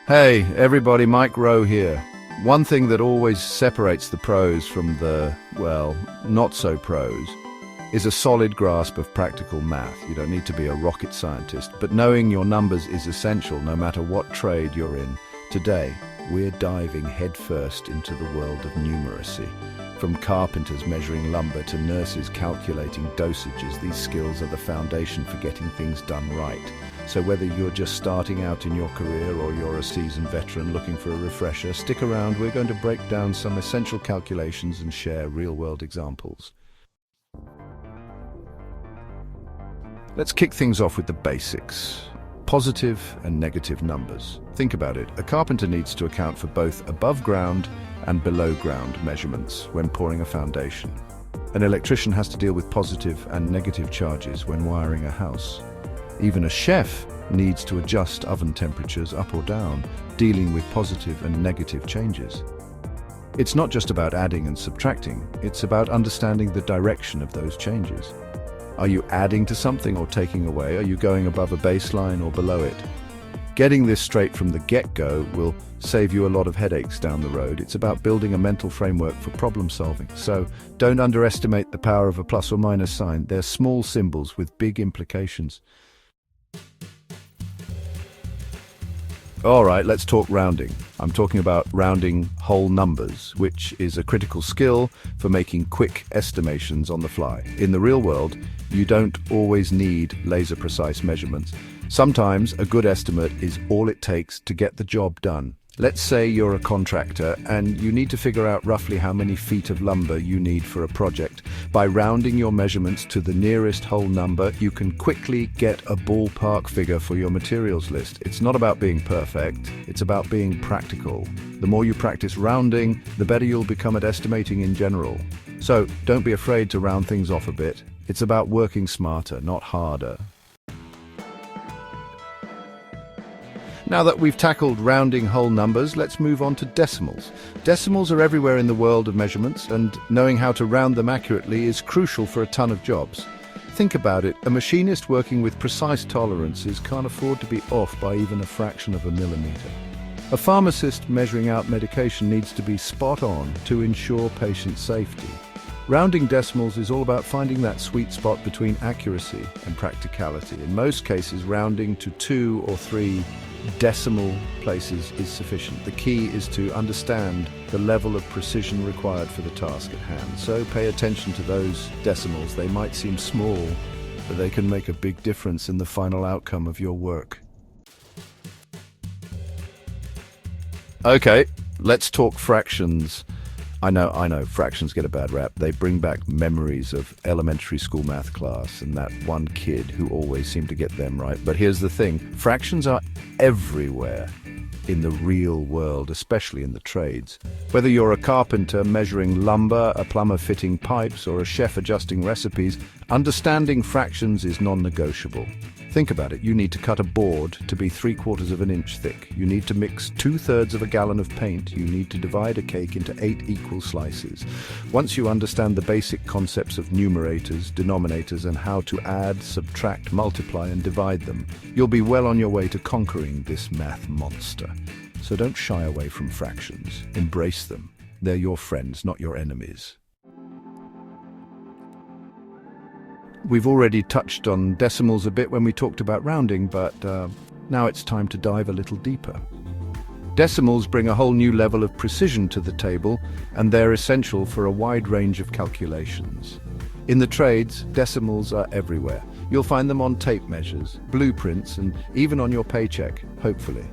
Hey, everybody, Mike Rowe here. One thing that always separates the pros from the, well, not-so-pros is a solid grasp of practical math. You don't need to be a rocket scientist, but knowing your numbers is essential no matter what trade you're in. Today, we're diving headfirst into the world of numeracy. From carpenters measuring lumber to nurses calculating dosages, these skills are the foundation for getting things done right. So whether you're just starting out in your career or you're a seasoned veteran looking for a refresher, stick around. We're going to break down some essential calculations and share real-world examples. Let's kick things off with the basics. Positive and negative numbers. Think about it. A carpenter needs to account for both above ground and below ground measurements when pouring a foundation. An electrician has to deal with positive and negative charges when wiring a house. Even a chef needs to adjust oven temperatures up or down, dealing with positive and negative changes. It's not just about adding and subtracting, it's about understanding the direction of those changes. Are you adding to something or taking away? Are you going above a baseline or below it? Getting this straight from the get-go will save you a lot of headaches down the road. It's about building a mental framework for problem solving. So don't underestimate the power of a plus or minus sign. They're small symbols with big implications. All right, let's talk rounding. I'm talking about rounding whole numbers, which is a critical skill for making quick estimations on the fly. In the real world, you don't always need laser-precise measurements. Sometimes a good estimate is all it takes to get the job done. Let's say you're a contractor and you need to figure out roughly how many feet of lumber you need for a project. By rounding your measurements to the nearest whole number, you can quickly get a ballpark figure for your materials list. It's not about being perfect, it's about being practical. The more you practice rounding, the better you'll become at estimating in general. So don't be afraid to round things off a bit. It's about working smarter, not harder. Now that we've tackled rounding whole numbers, let's move on to decimals. Decimals are everywhere in the world of measurements, and knowing how to round them accurately is crucial for a ton of jobs. Think about it, a machinist working with precise tolerances can't afford to be off by even a fraction of a millimeter. A pharmacist measuring out medication needs to be spot on to ensure patient safety. Rounding decimals is all about finding that sweet spot between accuracy and practicality. In most cases, rounding to 2 or 3 decimal places is sufficient. The key is to understand the level of precision required for the task at hand. So pay attention to those decimals. They might seem small, but they can make a big difference in the final outcome of your work. Okay, let's talk fractions. I know, fractions get a bad rap. They bring back memories of elementary school math class and that one kid who always seemed to get them right. But here's the thing, fractions are everywhere in the real world, especially in the trades. Whether you're a carpenter measuring lumber, a plumber fitting pipes, or a chef adjusting recipes, understanding fractions is non-negotiable. Think about it, you need to cut a board to be 3/4 of an inch thick. You need to mix 2/3 of a gallon of paint. You need to divide a cake into 8 equal slices. Once you understand the basic concepts of numerators, denominators, and how to add, subtract, multiply, and divide them, you'll be well on your way to conquering this math monster. So don't shy away from fractions. Embrace them. They're your friends, not your enemies. We've already touched on decimals a bit when we talked about rounding, but now it's time to dive a little deeper. Decimals bring a whole new level of precision to the table, and they're essential for a wide range of calculations. In the trades, decimals are everywhere. You'll find them on tape measures, blueprints, and even on your paycheck, hopefully.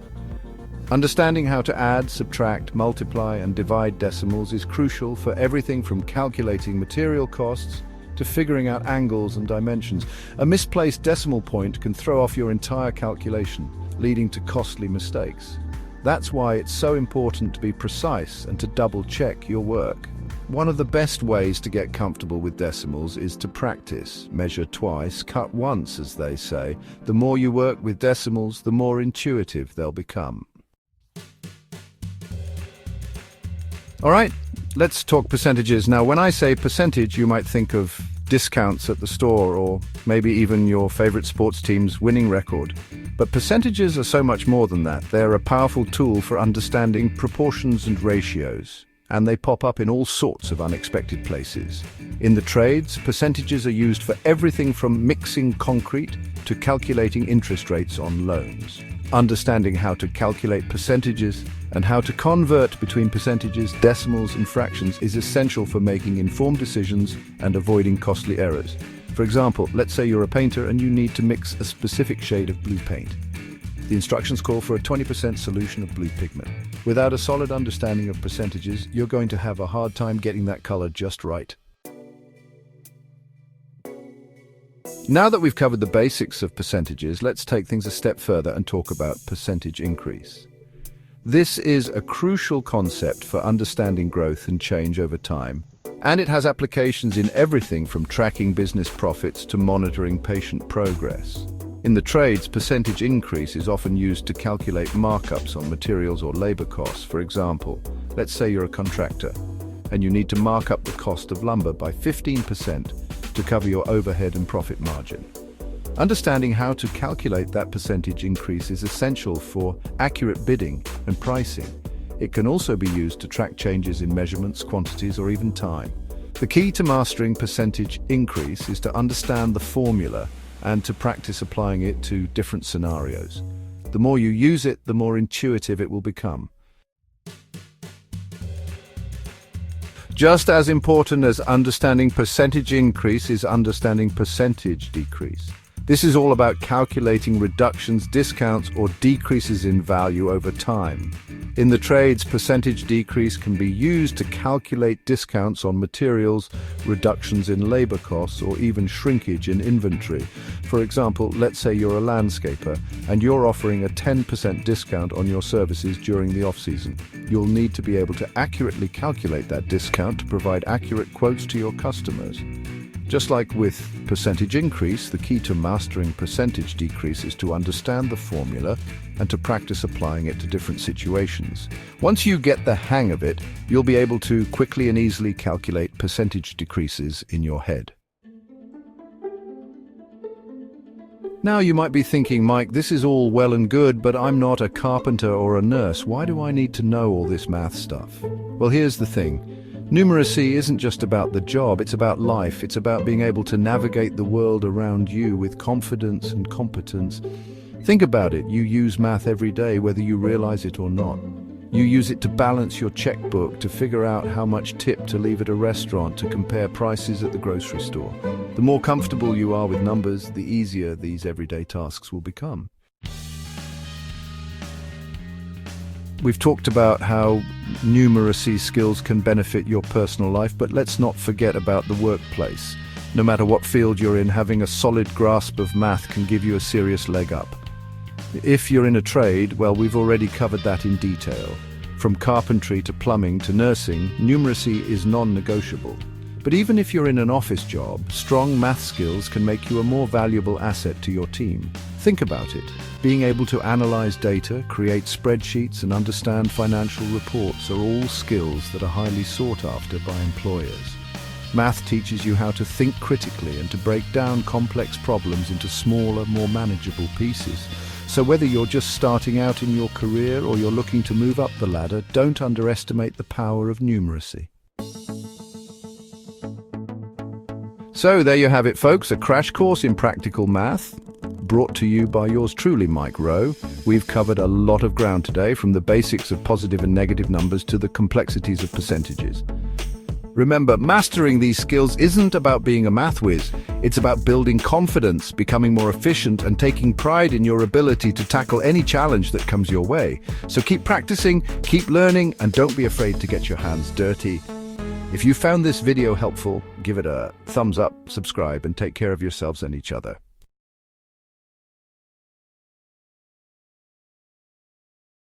Understanding how to add, subtract, multiply, and divide decimals is crucial for everything from calculating material costs to figuring out angles and dimensions. A misplaced decimal point can throw off your entire calculation, leading to costly mistakes. That's why it's so important to be precise and to double-check your work. One of the best ways to get comfortable with decimals is to practice. Measure twice, cut once, as they say. The more you work with decimals, the more intuitive they'll become. All right, let's talk percentages. Now, when I say percentage, you might think of discounts at the store, or maybe even your favorite sports team's winning record. But percentages are so much more than that. They're a powerful tool for understanding proportions and ratios, and they pop up in all sorts of unexpected places. In the trades, percentages are used for everything from mixing concrete to calculating interest rates on loans. Understanding how to calculate percentages and how to convert between percentages, decimals, and fractions is essential for making informed decisions and avoiding costly errors. For example, let's say you're a painter and you need to mix a specific shade of blue paint. The instructions call for a 20% solution of blue pigment. Without a solid understanding of percentages, you're going to have a hard time getting that color just right. Now that we've covered the basics of percentages, let's take things a step further and talk about percentage increase. This is a crucial concept for understanding growth and change over time, and it has applications in everything from tracking business profits to monitoring patient progress. In the trades, percentage increase is often used to calculate markups on materials or labor costs. For example, let's say you're a contractor and you need to mark up the cost of lumber by 15% to cover your overhead and profit margin. Understanding how to calculate that percentage increase is essential for accurate bidding and pricing. It can also be used to track changes in measurements, quantities, or even time. The key to mastering percentage increase is to understand the formula and to practice applying it to different scenarios. The more you use it, the more intuitive it will become. Just as important as understanding percentage increase is understanding percentage decrease. This is all about calculating reductions, discounts, or decreases in value over time. In the trades, percentage decrease can be used to calculate discounts on materials, reductions in labor costs, or even shrinkage in inventory. For example, let's say you're a landscaper and you're offering a 10% discount on your services during the off-season. You'll need to be able to accurately calculate that discount to provide accurate quotes to your customers. Just like with percentage increase, the key to mastering percentage decrease is to understand the formula and to practice applying it to different situations. Once you get the hang of it, you'll be able to quickly and easily calculate percentage decreases in your head. Now you might be thinking, Mike, this is all well and good, but I'm not a carpenter or a nurse. Why do I need to know all this math stuff? Well, here's the thing. Numeracy isn't just about the job, it's about life. It's about being able to navigate the world around you with confidence and competence. Think about it. You use math every day, whether you realize it or not. You use it to balance your checkbook, to figure out how much tip to leave at a restaurant, to compare prices at the grocery store. The more comfortable you are with numbers, the easier these everyday tasks will become. We've talked about how numeracy skills can benefit your personal life, but let's not forget about the workplace. No matter what field you're in, having a solid grasp of math can give you a serious leg up. If you're in a trade, well, we've already covered that in detail. From carpentry to plumbing to nursing, numeracy is non-negotiable. But even if you're in an office job, strong math skills can make you a more valuable asset to your team. Think about it. Being able to analyze data, create spreadsheets, and understand financial reports are all skills that are highly sought after by employers. Math teaches you how to think critically and to break down complex problems into smaller, more manageable pieces. So whether you're just starting out in your career or you're looking to move up the ladder, don't underestimate the power of numeracy. So there you have it, folks, a crash course in practical math, brought to you by yours truly, Mike Rowe. We've covered a lot of ground today, from the basics of positive and negative numbers to the complexities of percentages. Remember, mastering these skills isn't about being a math whiz. It's about building confidence, becoming more efficient, and taking pride in your ability to tackle any challenge that comes your way. So keep practicing, keep learning, and don't be afraid to get your hands dirty. If you found this video helpful, give it a thumbs up, subscribe, and take care of yourselves and each other.